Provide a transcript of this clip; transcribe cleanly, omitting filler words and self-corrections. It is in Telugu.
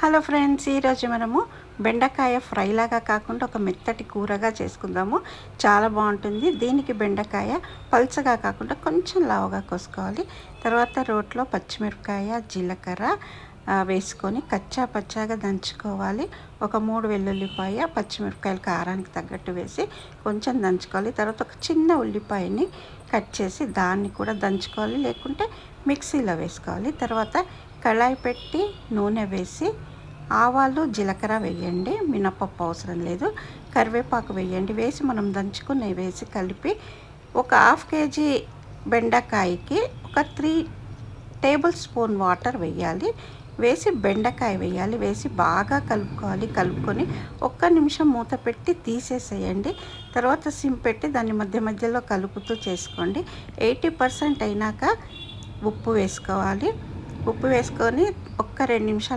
హలో ఫ్రెండ్స్, ఈరోజు మనము బెండకాయ ఫ్రై లాగా కాకుండా ఒక మెత్తటి కూరగా చేసుకుందాము. చాలా బాగుంటుంది. దీనికి బెండకాయ పల్చగా కాకుండా కొంచెం లావుగా కోసుకోవాలి. తర్వాత రోట్లో పచ్చిమిరపకాయ, జీలకర్ర వేసుకొని కచ్చా పచ్చాగా దంచుకోవాలి. ఒక 3 వెల్లుల్లిపాయ, పచ్చిమిరపకాయలు కారానికి తగ్గట్టు వేసి కొంచెం దంచుకోవాలి. తర్వాత ఒక చిన్న ఉల్లిపాయని కట్ చేసి దాన్ని కూడా దంచుకోవాలి, లేకుంటే మిక్సీలో వేసుకోవాలి. తర్వాత కళాయి పెట్టి నూనె వేసి ఆవాలు, జీలకర్ర వేయండి. మినపప్పు అవసరం లేదు. కరివేపాకు వేయండి. వేసి మనం దంచుకుని వేసి కలిపి ఒక 1/2 కేజీ బెండకాయకి ఒక 3 టేబుల్ స్పూన్ వాటర్ వేయాలి. వేసి బెండకాయ వేయాలి. వేసి బాగా కలుపుకోవాలి. కలుపుకొని 1 నిమిషం మూత పెట్టి తీసేసేయండి. తర్వాత సిమ్ పెట్టి దాన్ని మధ్య మధ్యలో కలుపుతూ చేసుకోండి. 80% అయినాక ఉప్పు వేసుకోవాలి. ఉప్పు వేసుకొని 1-2 నిమిషాలు